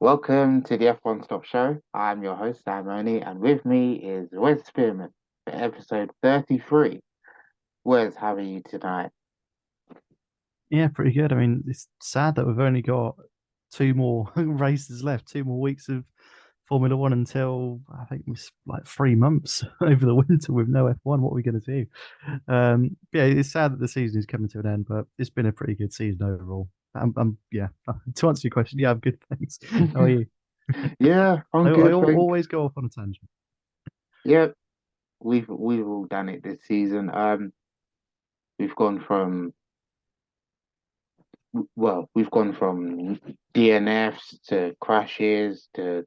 Welcome to the F1Stop show. I'm your host, Sam Oney, and with me is Wes Spearman for episode 33. Wes, how are you tonight? Yeah, pretty good. I mean, it's sad that we've only got two more races left, 2 more weeks of Formula One until I think it's like 3 months over the winter with no F1. What are we going to do? Yeah, it's sad that the season is coming to an end, but it's been a pretty good season overall. Yeah. To answer your question, yeah, I'm good. Thanks. How are you? Yeah, I'm I good, thanks. always go off on a tangent. Yeah, we've all done it this season. We've gone from we've gone from DNFs to crashes to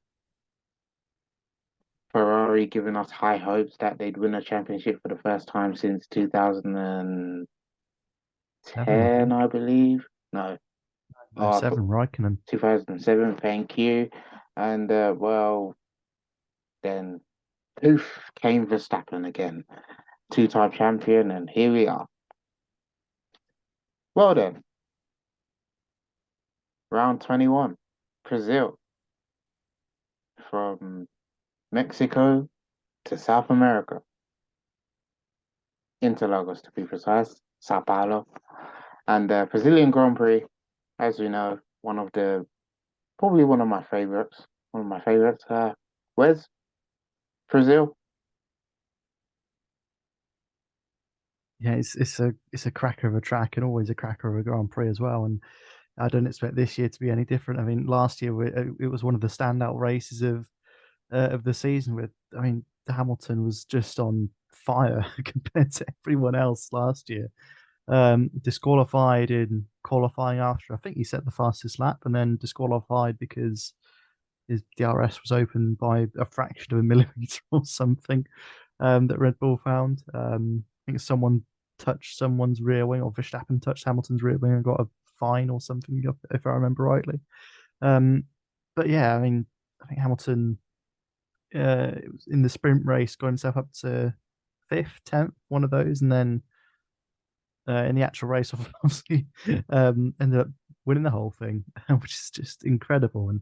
Ferrari giving us high hopes that they'd win a championship for the first time since 2010, 7, I think. I believe. No, No, oh, 7, Raikkonen. 2007, thank you. And then poof came Verstappen again, two-time champion, and here we are. Well then, round 21, Brazil, from Mexico to South America, Interlagos to be precise, Sao Paulo. And Brazilian Grand Prix, as we know, probably one of my favorites. One of my favorites. Where's Brazil? Yeah, it's a cracker of a track and always a cracker of a Grand Prix as well. And I don't expect this year to be any different. I mean, last year it was one of the standout races of the season. With I mean, Hamilton was just on fire compared to everyone else last year. Disqualified in qualifying after I think he set the fastest lap, and then disqualified because his DRS was open by a fraction of a millimeter or something. That Red Bull found. I think someone touched someone's rear wing, or Verstappen touched Hamilton's rear wing and got a fine or something, if I remember rightly. Um, but yeah, I mean, I think Hamilton it was in the sprint race got himself up to fifth, 10th, one of those, and then in the actual race, obviously, ended up winning the whole thing, which is just incredible. And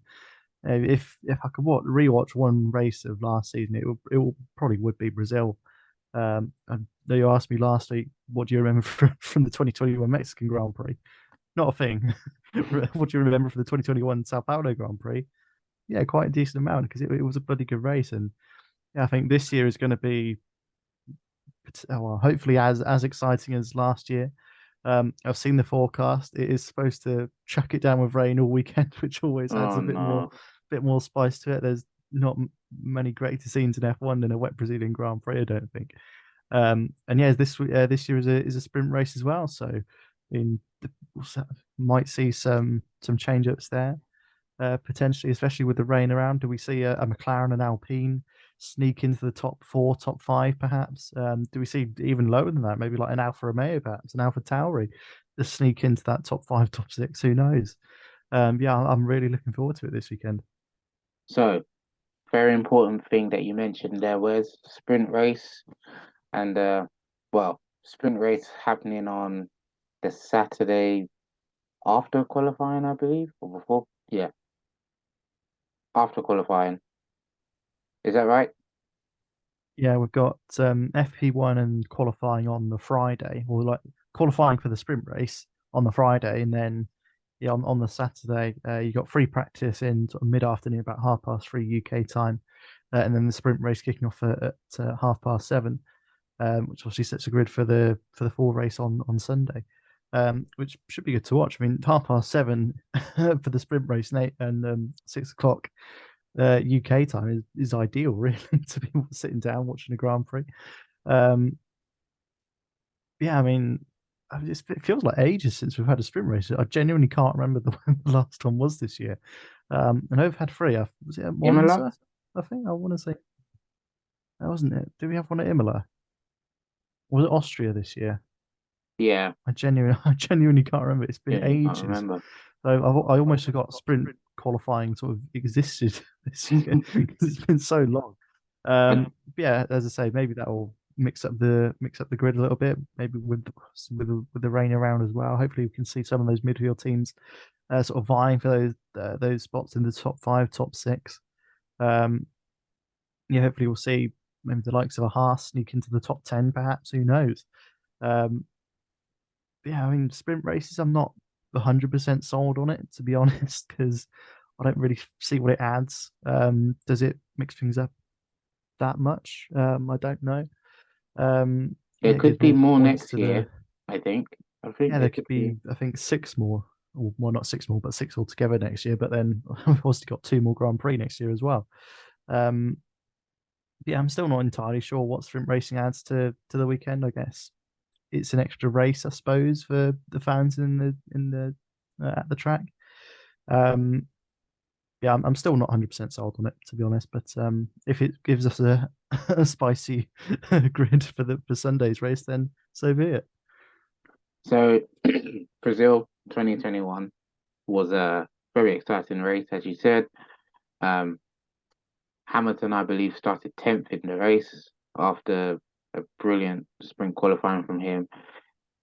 if I could rewatch one race of last season, probably would be Brazil. I know you asked me last week, what do you remember from the 2021 Mexican Grand Prix? Not a thing. What do you remember from the 2021 Sao Paulo Grand Prix? Yeah, quite a decent amount because it was a bloody good race. And yeah, I think this year is going to be, well, hopefully as exciting as last year. I've seen the forecast. It is supposed to chuck it down with rain all weekend, which always adds Oh a no. bit more spice to it. There's not many greater scenes in F1 than a wet Brazilian Grand Prix, I don't think. And yeah, this year is a sprint race as well. So, in might see some change ups there potentially, especially with the rain around. Do we see a McLaren and Alpine sneak into the top four, top five, perhaps? Do we see even lower than that? Maybe like an Alfa Romeo, perhaps an Alfa Tauri, to sneak into that top five, top six. Who knows? Yeah, I'm really looking forward to it this weekend. So, very important thing that you mentioned there was sprint race. And sprint race happening on the Saturday after qualifying, I believe, or before. Yeah, after qualifying. Is that right? Yeah, we've got FP1 and qualifying on the Friday, or like qualifying for the sprint race on the Friday, and then yeah, on the Saturday, you got free practice in sort of mid-afternoon, about 3:30 UK time, and then the sprint race kicking off at 7:30, which obviously sets a grid for the full race on Sunday, which should be good to watch. I mean, 7:30 for the sprint race, and 6 o'clock UK time is ideal, really, to be sitting down watching a Grand Prix. Um, yeah, I mean, it feels like ages since we've had a sprint race. I genuinely can't remember when the last one was this year. I know we've had three. Was it at Imola? Monza? I think I want to say that wasn't it. Did we have one at Imola? Was it Austria this year? Yeah, I genuinely can't remember. It's been yeah, you can't ages. remember. So I almost forgot sprint qualifying sort of existed this year because it's been so long. And Yeah, as I say, maybe that'll mix up the grid a little bit, maybe with the rain around as well. Hopefully, we can see some of those midfield teams sort of vying for those spots in the top five, top six. Um, yeah, hopefully we'll see maybe the likes of a Haas sneak into the top 10, perhaps. Who knows? Um, yeah, I mean, sprint races, I'm not 100% sold on it, to be honest, because I don't really see what it adds. Does it mix things up that much? I don't know. There Yeah, could give be more more points next to the. year, I think. I think Yeah, there there could could be. be, I think, six more. Or, well, not six more, but six altogether next year. But then we've also got two more Grand Prix next year as well. Um, yeah, I'm still not entirely sure what sprint racing adds to the weekend. I guess it's an extra race, I suppose, for the fans in the at the track. Um, yeah, I'm still not 100% sold on it, to be honest. But if it gives us a spicy grid for Sunday's race, then so be it. So, Brazil 2021 was a very exciting race, as you said. Um, Hamilton, I believe, started 10th in the race after a brilliant sprint qualifying from him.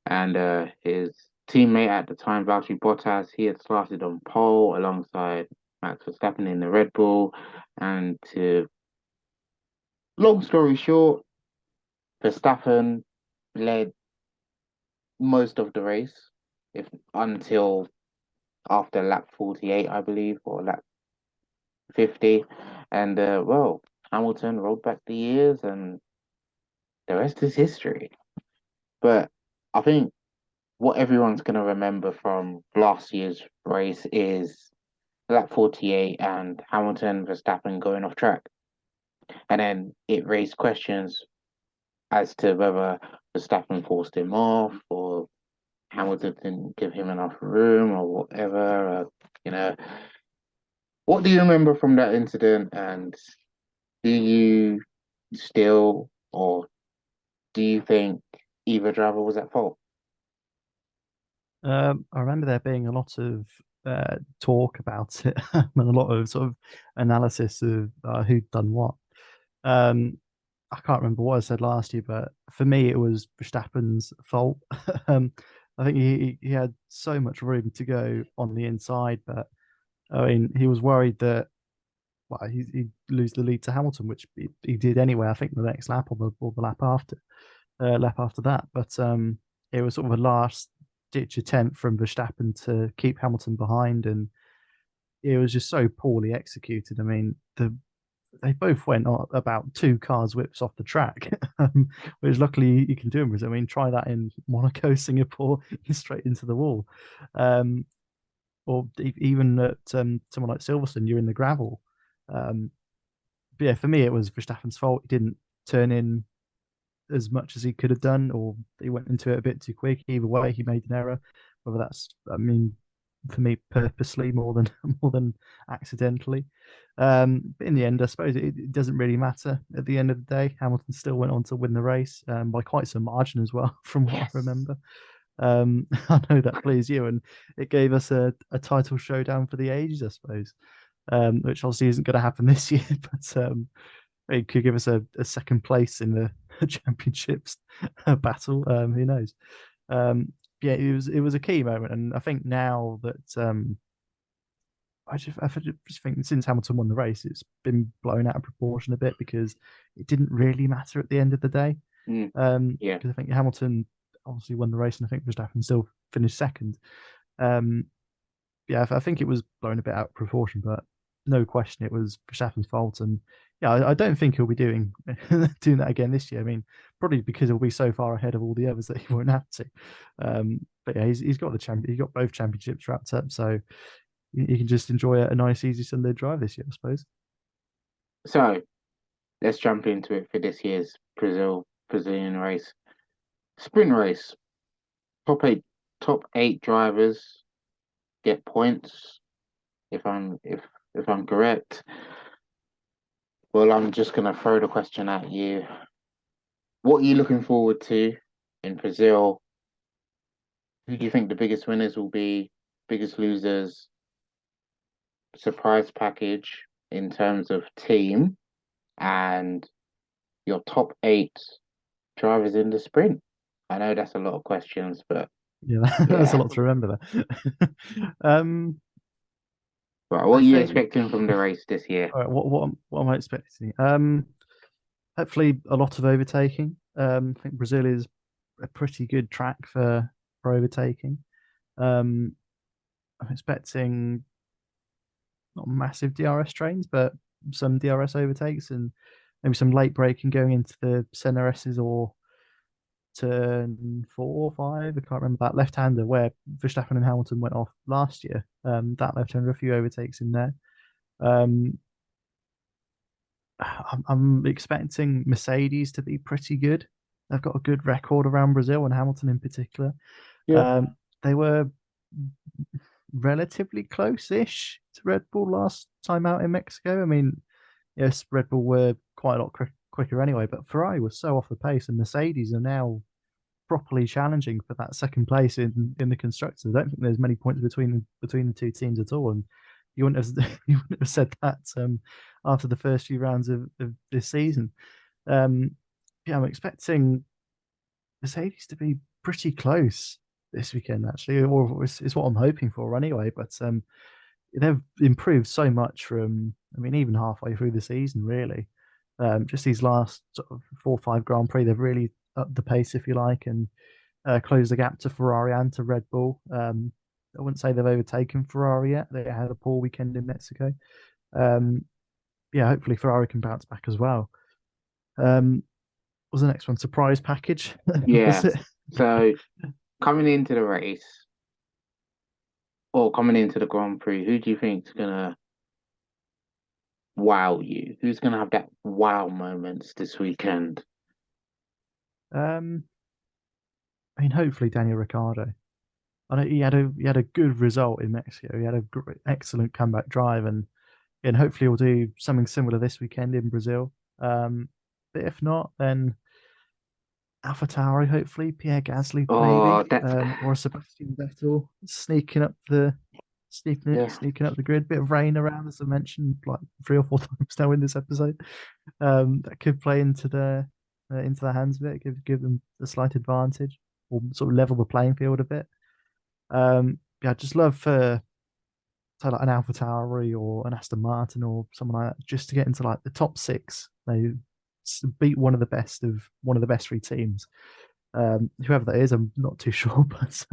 And his teammate at the time, Valtteri Bottas, he had started on pole alongside Max Verstappen in the Red Bull. And to long story short, Verstappen led most of the race, if until after lap 48, I believe, or lap 50. And well, Hamilton rolled back the years, and the rest is history. But I think what everyone's going to remember from last year's race is lap 48 and Hamilton Verstappen going off track. And then it raised questions as to whether Verstappen forced him off or Hamilton didn't give him enough room or whatever. You know, what do you remember from that incident? And do you still, or do you think either driver was at fault? I remember there being a lot of talk about it and a lot of sort of analysis of who'd done what. Um, I can't remember what I said last year, but for me, it was Verstappen's fault. um, I think he had so much room to go on the inside, but I mean, he was worried that well, he'd lose the lead to Hamilton, which he did anyway. I think the next lap or the lap after that. But it was sort of a last ditch attempt from Verstappen to keep Hamilton behind, and it was just so poorly executed. I mean, they both went about two cars whips off the track, which luckily you can do them. I mean, try that in Monaco, Singapore, straight into the wall. Um, or even at someone like Silverstone, you're in the gravel. Um, but yeah, for me, it was Verstappen's fault. He didn't turn in as much as he could have done, or he went into it a bit too quick. Either way, he made an error. Whether that's, I mean, for me, purposely more than more than accidentally. But in the end, I suppose it doesn't really matter. At the end of the day, Hamilton still went on to win the race by quite some margin as well, from what I Yes. remember. I know that pleased you, and it gave us a title showdown for the ages, I suppose. Which obviously isn't going to happen this year, but it could give us a second place in the championships battle. Who knows? Yeah, it was a key moment, and I think now that I just think since Hamilton won the race, it's been blown out of proportion a bit because it didn't really matter at the end of the day. Mm, yeah. Because I think Hamilton obviously won the race, and I think Verstappen still finished second. Um, yeah, I think it was blown a bit out of proportion, but no question it was Verstappen's fault. And yeah, I don't think he'll be doing doing that again this year. I mean, probably because he'll be so far ahead of all the others that he won't have to. But yeah, he's got the champion. He got both championships wrapped up, so you can just enjoy a nice, easy Sunday drive this year, I suppose. So let's jump into it for this year's Brazilian race. Sprint race. Top eight top eight drivers get points if I'm correct. Well, I'm just gonna throw the question at you. What are you looking forward to in Brazil? Who do you think the biggest winners will be? Biggest losers? Surprise package in terms of team and your top eight drivers in the sprint? I know that's a lot of questions, but Yeah, that's a yeah. lot to remember there. Right, what I are you think. expecting from the race this year? All right, what am I expecting? Hopefully a lot of overtaking. I think Brazil is a pretty good track for overtaking. Um, I'm expecting not massive DRS trains, but some DRS overtakes and maybe some late braking going into the center S's or turn 4 or 5. I can't remember that left-hander where Verstappen and Hamilton went off last year. That left-hander, a few overtakes in there. Um, I'm expecting Mercedes to be pretty good. They've got a good record around Brazil and Hamilton in particular. Yeah. They were relatively close-ish to Red Bull last time out in Mexico. I mean, yes, Red Bull were quite a lot quicker anyway, but Ferrari was so off the pace, and Mercedes are now properly challenging for that second place in the constructors. I don't think there's many points between the two teams at all, and you wouldn't have you wouldn't have said that after the first few rounds of this season. Um, yeah, I'm expecting Mercedes to be pretty close this weekend, actually, or it's what I'm hoping for anyway. But they've improved so much from, I mean, even halfway through the season, really. Just these last sort of 4 or 5 Grand Prix, they've really upped the pace, if you like, and closed the gap to Ferrari and to Red Bull. I wouldn't say they've overtaken Ferrari yet. They had a poor weekend in Mexico. Um, yeah, hopefully Ferrari can bounce back as well. Um, what was the next one? Surprise package, was Yeah. it? So coming into the race or coming into the Grand Prix, who do you think's gonna wow you? Who's gonna have that wow moments this weekend? Um, I mean, hopefully Daniel Ricciardo. I know he had a good result in Mexico. He had a excellent comeback drive, and hopefully he'll do something similar this weekend in Brazil. But if not, then AlphaTauri, hopefully Pierre Gasly, Oh, maybe, that's or Sebastian Vettel yeah, sneaking up the grid. Bit of rain around, as I mentioned, like 3 or 4 times now in this episode. That could play into the hands of it, give them a slight advantage, or sort of level the playing field a bit. Yeah, I just love for so like an AlphaTauri or an Aston Martin or someone like that, just to get into like the top six. They beat one of the best three teams. Whoever that is, I'm not too sure, but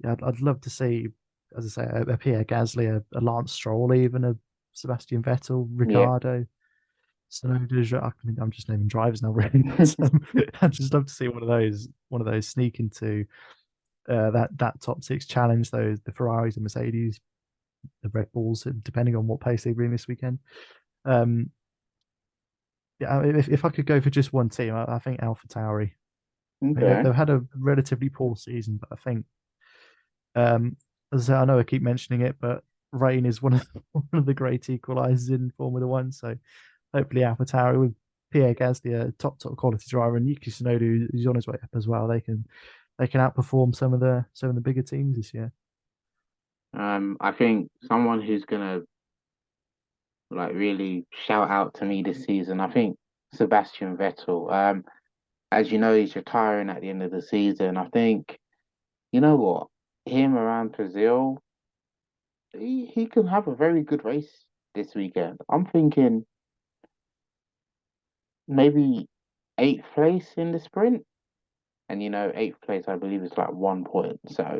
yeah, I'd love to see, as I say, a Pierre Gasly, a Lance Stroll, even a Sebastian Vettel, yeah. Ricardo, Sonoda. I mean, I'm just naming drivers now, really. But I'd just love to see one of those sneak into that top six, challenge those the Ferraris and Mercedes, the Red Bulls, depending on what pace they bring this weekend. Um, yeah, if I could go for just one team, I think AlphaTauri. I mean, Okay. they've had a relatively poor season, but I think, as I say, I know I keep mentioning it, but rain is one of one of the great equalizers in Formula One. So hopefully, AlphaTauri with Pierre Gasly, a top quality driver, and Yuki Tsunoda, who's on his way up as well, they can outperform some of the bigger teams this year. I think someone who's gonna like really shout out to me this season, I think Sebastian Vettel. As you know, he's retiring at the end of the season. I think, you know what, him around Brazil, he can have a very good race this weekend. I'm thinking maybe eighth place in the sprint. And eighth place I believe is like 1 point. So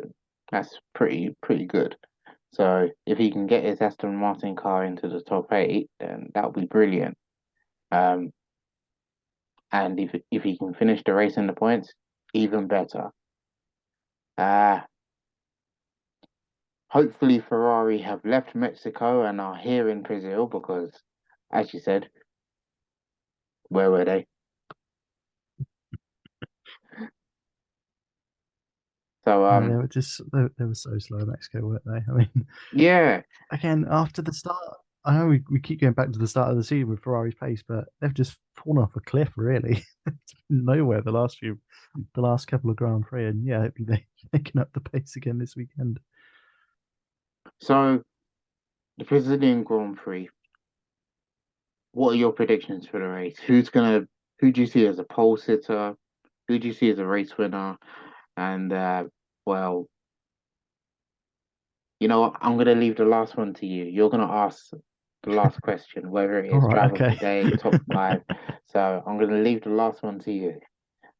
that's pretty good. So if he can get his Aston Martin car into the top eight, then that would be brilliant. Um, and if he can finish the race in the points, even better. Uh Hopefully Ferrari have left Mexico and are here in Brazil because, as you said, where were they? So Yeah, they were so slow in Mexico, weren't they? I mean, yeah. again, after the start, I know we keep going back to the start of the season with Ferrari's pace, but they've just fallen off a cliff, really. It's been nowhere the last couple of Grand Prix, and yeah, hopefully they can up the pace again this weekend. So the Brazilian Grand Prix. What are your predictions for the race? Who do you see as a pole sitter? Who do you see as a race winner? And well, you know what? I'm gonna leave the last one to you. You're gonna ask the last question, whether it All is right, driver of the okay. day, top five. So I'm gonna leave the last one to you.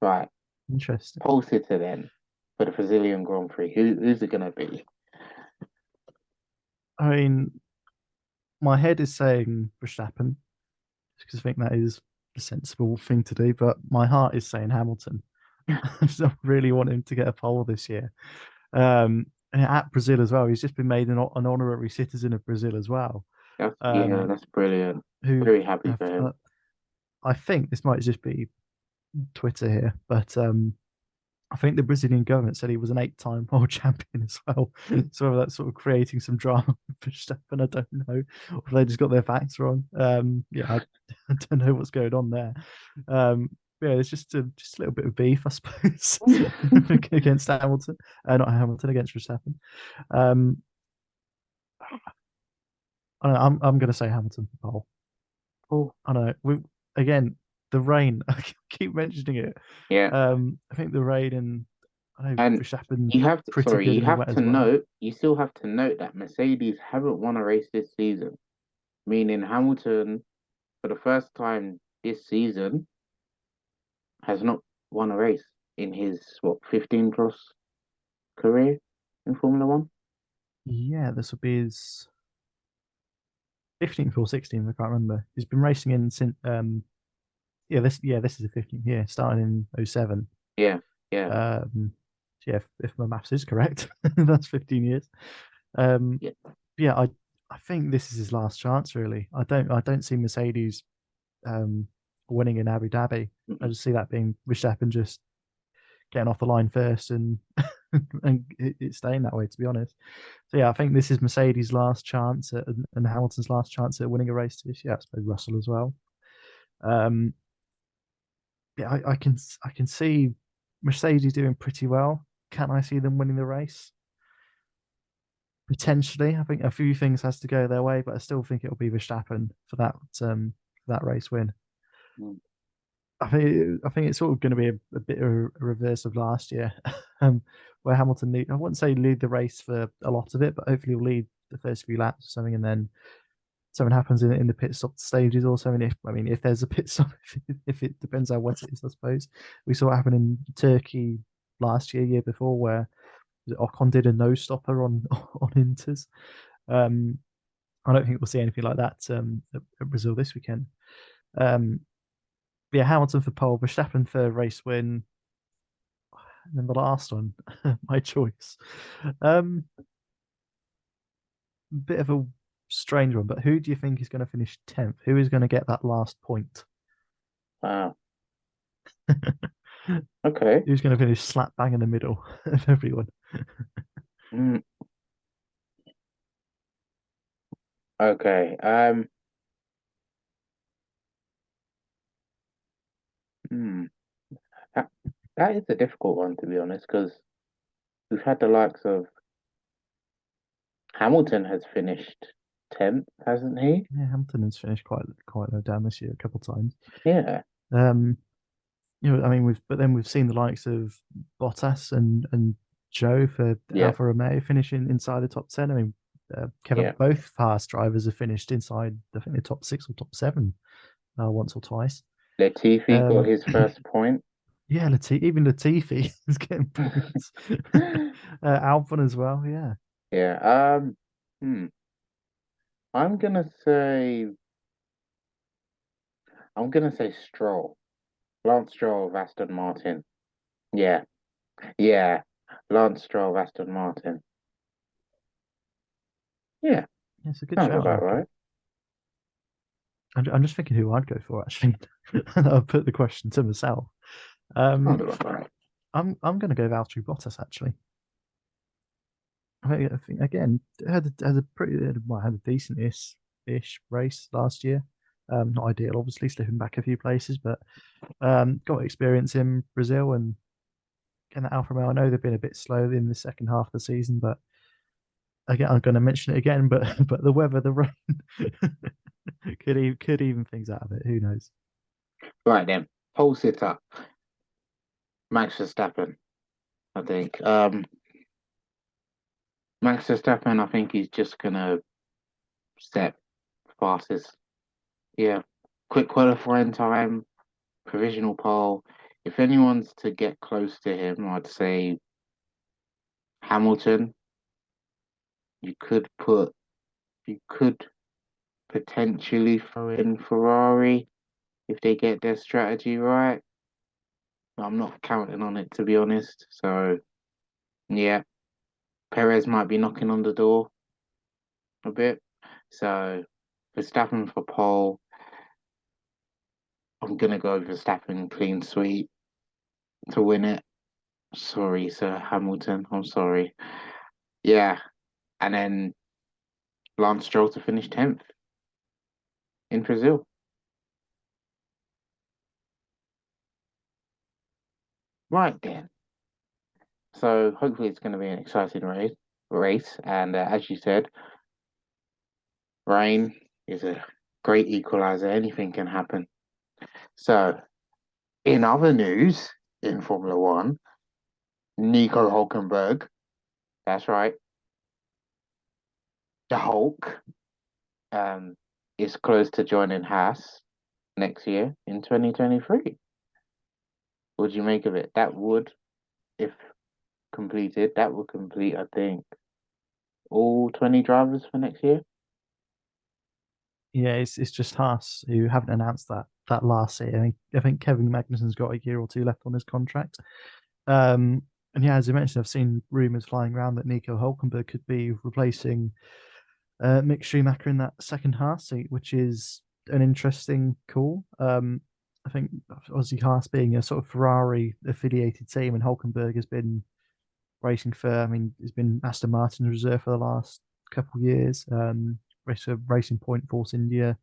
Right, Interesting. pole sitter then for the Brazilian Grand Prix. Who's it gonna be? I mean, my head is saying Verstappen because I think that is the sensible thing to do, but my heart is saying Hamilton. I just really want him to get a pole this year. And at Brazil as well, he's just been made an honorary citizen of Brazil as well. Yeah, Um, that's brilliant. who Very happy have, for him. I think this might just be Twitter here, but I think the Brazilian government said he was an eight-time world champion as well. So that's sort of creating some drama for Stefan. I don't know if they just got their facts wrong. Yeah, I don't know what's going on there. Um, yeah, it's just a little bit of beef, I suppose, against Hamilton. Not Hamilton, against Verstappen. Um, I don't know, I'm going to say Hamilton for pole. Oh, I don't know. Again, the rain. I keep mentioning it. yeah. I think the rain and I know And Verstappen's you have to, pretty sorry, good you in the have wet to as well. note, you still have to note that Mercedes haven't won a race this season, meaning Hamilton, for the first time this season, has not won a race in his, what, 15 plus career in Formula One? Yeah, this will be his 15th or 16th. I can't remember. He's been racing in since this is the 15th year, starting in '07. Yeah, yeah, Yeah, if my maths is correct, that's 15 years. Um, yeah. yeah, I think this is his last chance. Really, I don't see Mercedes um winning in Abu Dhabi. I Mm-mm. just see that being Verstappen just getting off the line first and and it's staying that way. To be honest, so yeah, I think this is Mercedes' last chance and Hamilton's last chance at winning a race this year. I suppose Russell as well. Um, yeah, I can see Mercedes doing pretty well. Can I see them winning the race? Potentially. I think a few things has to go their way, but I still think it'll be Verstappen for that race win. Mm. I think it's sort of going to be a bit of a reverse of last year, where I wouldn't say lead the race for a lot of it, but hopefully he'll lead the first few laps or something, and then something happens in the pit stop stages or something. If there's a pit stop, if it depends how wet it is, I suppose. We saw what happened in Turkey last year, year before, where Ocon did a no stopper on on Inters. Um, I don't think we'll see anything like that at Brazil this weekend. Um, yeah, Hamilton for pole, Verstappen for race win, and then the last one, my choice. Um, Bit of a strange one, but who do you think is going to finish 10th? Who is going to get that last point? Wow. Okay. Who's going to finish slap bang in the middle of everyone? Mm, okay. Hmm. That, that is a difficult one to be honest, because we've had the likes of Hamilton has finished 10th, hasn't he? Yeah, Hamilton has finished quite low down this year a couple of times. Yeah, Um, I mean, we've seen the likes of Bottas and Joe for yeah, Alfa Romeo finishing inside the top 10. I mean, Kevin, yeah. both fast drivers have finished inside, I think, the top six or top seven once or twice. Latifi got Um, his first point. yeah, even Latifi is getting points. Albon as well, yeah. Yeah. Hmm. I'm gonna say I'm gonna say Stroll. Lance Stroll of Aston Martin. Yeah, yeah. Lance Stroll of Aston Martin. Yeah, Yeah, it's a good sounds shout, about that. right. I'm just thinking who I'd go for actually. I'll put the question to myself. Sounds Um, about right. I'm going to go Valtteri Bottas actually. I think again had a pretty well, had a decent ish race last year. Not ideal, obviously, slipping back a few places, but got experience in Brazil and Alfa Romeo. I know they've been a bit slow in the second half of the season, but again, I'm going to mention it again. But but the weather, the rain, could even things out of it. Who knows? Right then, pole sitter. Max Verstappen, I think. Max Verstappen, I think he's just gonna set fastest. Yeah, quick qualifying time, provisional pole. If anyone's to get close to him, I'd say Hamilton. You could put, you could potentially throw in Ferrari if they get their strategy right. I'm not counting on it to be honest. So yeah, Perez might be knocking on the door a bit. So Verstappen for pole. I'm gonna go Verstappen clean sweep to win it. Sorry, Sir Hamilton. I'm sorry. Yeah, and then Lance Stroll to finish 10th in Brazil. Right then. So hopefully it's going to be an exciting race. And as you said, rain is a great equalizer. Anything can happen. So in other news in Formula One, Nico Hulkenberg, that's right, the Hulk, um, is close to joining Haas next year in 2023. What do you make of it? That would, if completed, that would complete, I think, all 20 drivers for next year. Yeah, it's just Haas who haven't announced that last year. I think Kevin Magnussen's got a year or two left on his contract. Um, and yeah, as you mentioned, I've seen rumours flying around that Nico Hulkenberg could be replacing Mick Schumacher in that second Haas seat, which is an interesting call. I think obviously Haas being a sort of Ferrari affiliated team, and Hulkenberg has been racing for. I mean, he's been Aston Martin's reserve for the last couple of years. Raced for Racing Point, Force India.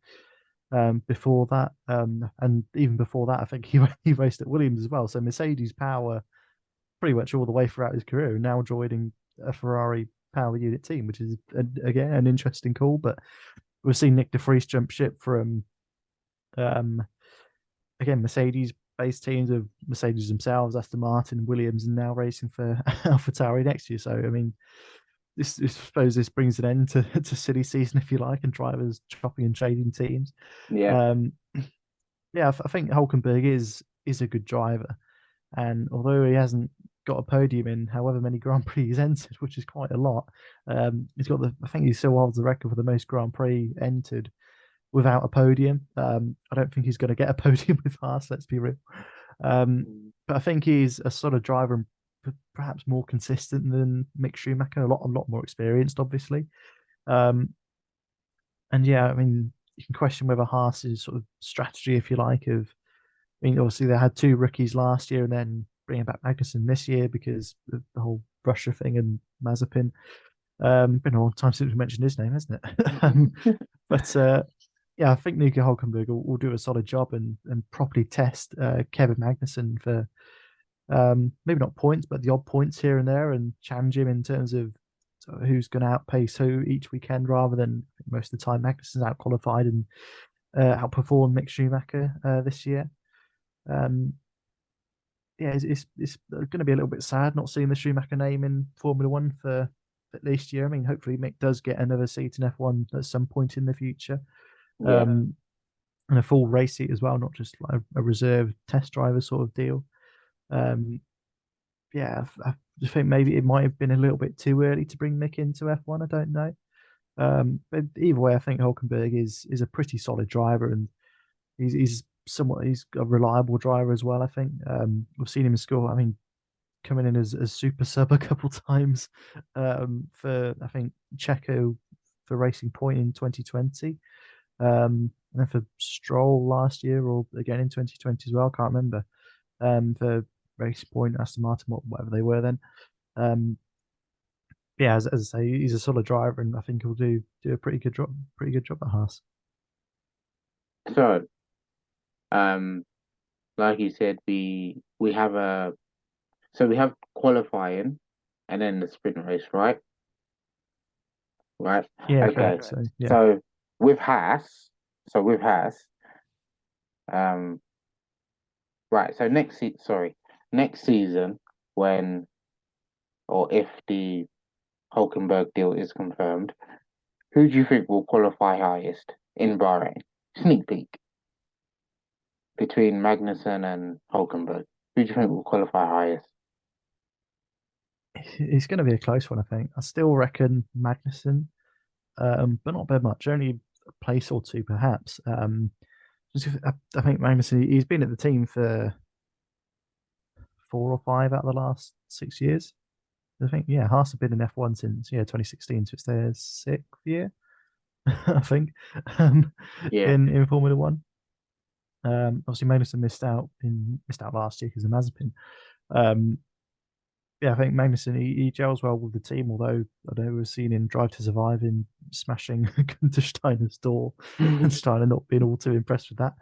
Before that, and even before that, I think he raced at Williams as well. So Mercedes power pretty much all the way throughout his career. Now joining a Ferrari power unit team, which is again an interesting call. But we've seen Nick De Vries jump ship from um, again Mercedes based teams of Mercedes themselves, Aston Martin, Williams, and now racing for AlphaTauri next year. So I mean, I suppose this brings an end to silly season, if you like, and drivers chopping and changing teams. Yeah, Um, yeah, I think Hulkenberg is a good driver, and although he hasn't got a podium in however many Grand Prix he's entered, which is quite a lot, he's got the. I think he still holds the record for the most Grand Prix entered without a podium. I don't think he's going to get a podium with Haas. Let's be real. But I think he's a sort of driver and perhaps more consistent than Mick Schumacher. A lot more experienced, obviously. Um, and yeah, I mean, you can question whether Haas's sort of strategy, if you like, of I mean, obviously they had two rookies last year, and then bringing back Magnussen this year because of the whole Russia thing and Mazepin. Been a long time since we mentioned his name, hasn't it? But yeah, I think Nico Hulkenberg will do a solid job and properly test Kevin Magnussen for maybe not points, but the odd points here and there, and challenge him in terms of who's going to outpace who each weekend, rather than most of the time Magnussen's out qualified and outperformed Mick Schumacher this year. Um, yeah, it's going to be a little bit sad not seeing the Schumacher name in Formula One for at least a year. I mean, hopefully Mick does get another seat in F1 at some point in the future, yeah, um, and a full race seat as well, not just like a reserve test driver sort of deal. Um, yeah, I just think maybe it might have been a little bit too early to bring Mick into F1. I don't know. But either way, I think Hulkenberg is a pretty solid driver, and he's a reliable driver as well. I think we've seen him score. I mean, coming in as super sub a couple times for I think Checo for Racing Point in 2020, and then for Stroll last year or again in 2020 as well. I can't remember for Racing Point, Aston Martin, whatever they were then. Um, yeah, as I say, he's a solid driver, and I think he'll do a pretty good job at Haas. so um, like you said, we have a so we have qualifying and then the sprint race, right? Right. Yeah, Okay. correct. So yeah, So with Haas, with Haas, um, right. So next seat, sorry. next season, when or if the Hulkenberg deal is confirmed, who do you think will qualify highest in Bahrain? Sneak peek between Magnussen and Hulkenberg. Who do you think will qualify highest? It's going to be a close one, I think. I still reckon Magnussen, but not by much, only a place or two, perhaps. I think Magnussen, he's been at the team for 4 or 5 out of the last 6 years. I think, yeah, Haas have been in F1 since, 2016, so it's their 6th year, I think, um, Yeah. in Formula One. Obviously, Magnussen missed out last year because of Mazepin. Um, yeah, I think Magnussen he gels well with the team. Although I know we've seen him Drive to Survive in smashing Gunter Steiner's door, and Steiner not being all too impressed with that.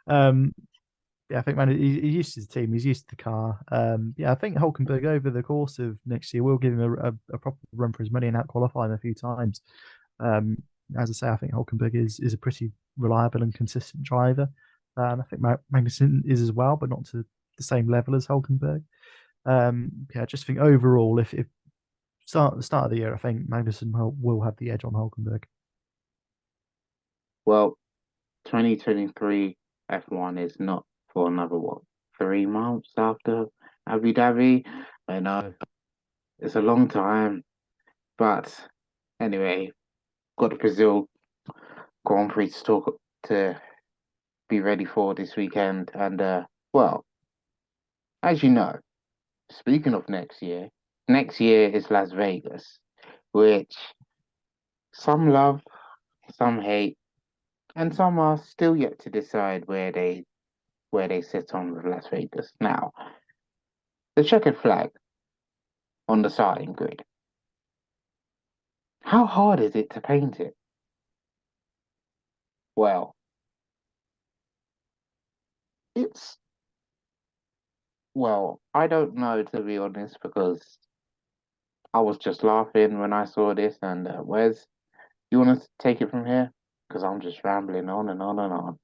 Um, yeah, I think man, he's used to the team. He's used to the car. Yeah, I think Hulkenberg over the course of next year will give him a proper run for his money and out qualify him a few times. Um, as I say, I think Hulkenberg is a pretty reliable and consistent driver. I think Magnussen is as well, but not to the same level as Hulkenberg. Yeah, I just think overall, if the start of the year, I think Magnussen will have the edge on Hulkenberg. Well, 2023 F1 is not for another what, 3 months after Abu Dhabi. I know it's a long time, but anyway, got the Brazil Grand Prix to be ready for this weekend. And well, as you know, speaking of next year is Las Vegas, which some love, some hate, and some are still yet to decide where they sit on with Las Vegas. Now, the checkered flag on the starting grid. How hard is it to paint it? Well, it's I don't know to be honest because I was just laughing when I saw this. And Wes, you want to take it from here? Because I'm just rambling on and on and on.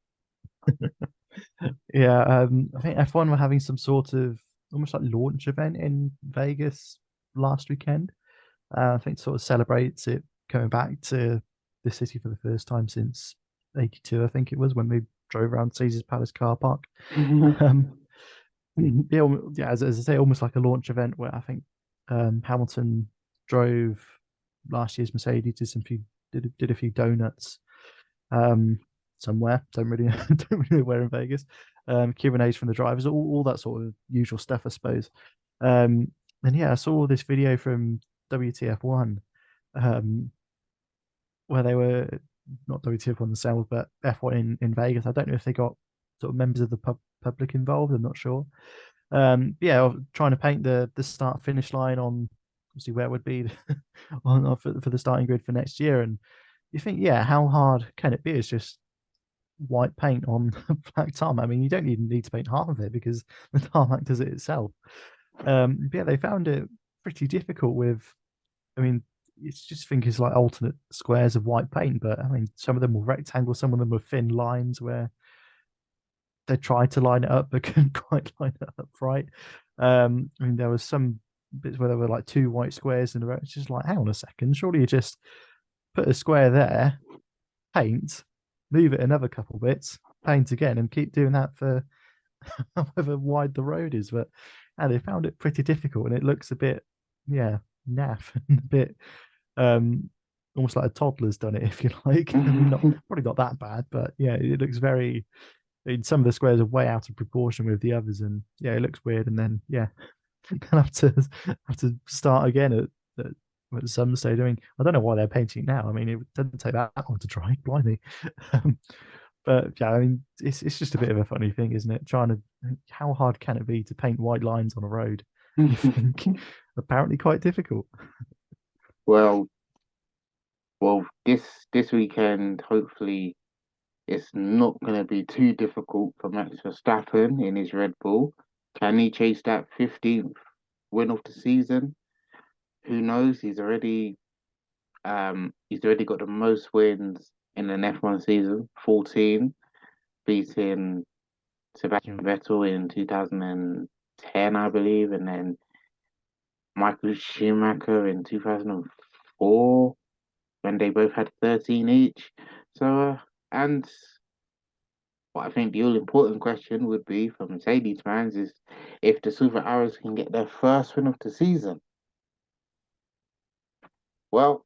Yeah, I think F1 were having some sort of almost like launch event in Vegas last weekend. I think sort of celebrates it coming back to the city for the first time since '82. I think it was when they drove around Caesar's Palace car park. Um, yeah, as I say, almost like a launch event where I think Hamilton drove last year's Mercedes, did a few donuts um, somewhere. Don't really don't really know where in Vegas. Q&As from the drivers, all that sort of usual stuff, I suppose. Um, and yeah, I saw this video from WTF1 um, where they were not WTF1 themselves, but F1 in Vegas. I don't know if they got sort of members of the public involved. I'm not sure. Yeah, trying to paint the start finish line on obviously where it would be for the starting grid for next year. And you think, yeah, how hard can it be? It's just white paint on black tarmac. I mean, you don't even need to paint half of it because the tarmac does it itself. Yeah, they found it pretty difficult with. I mean, it's just think it's like alternate squares of white paint, but I mean, some of them were rectangles, some of them were thin lines where they tried to line it up but couldn't quite line it up right. I mean, there was some bits where there were like two white squares in a row. It's just like, hang on a second, surely you just put a square there, paint, move it another couple bits, paint again, and keep doing that for however wide the road is. But and they found it pretty difficult, and it looks a bit, yeah, naff and a bit um almost like a toddler's done it, if you like. I mean, not probably not that bad, but yeah, it looks very. I mean, some of the squares are way out of proportion with the others, and yeah, it looks weird. And then yeah, they'll have to start again at some stage. I mean, I don't know why they're painting now. I mean, it doesn't take that long to dry, blimey. Um, but yeah, I mean, it's just a bit of a funny thing, isn't it? Trying to how hard can it be to paint white lines on a road? You think apparently quite difficult. well, this weekend, hopefully, it's not going to be too difficult for Max Verstappen in his Red Bull. Can he chase that 15th win of the season? Who knows? He's already got the most wins in an F1 season, 14, beating Sebastian Vettel in 2000. 2010, I believe, and then Michael Schumacher in 2004 when they both had 13 each. And what I think the all important question would be for Mercedes fans is if the Super Arrows can get their first win of the season. Well,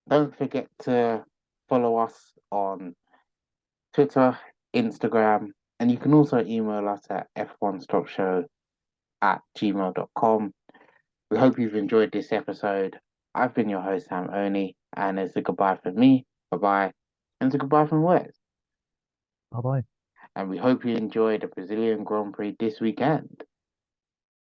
don't forget to follow us on Twitter, Instagram, and you can also email us at f1stopshow@gmail.com. We hope you've enjoyed this episode. I've been your host, Sam Oni, and it's a goodbye from me. Bye bye. And it's a goodbye from Wes. Bye bye. And we hope you enjoy the Brazilian Grand Prix this weekend.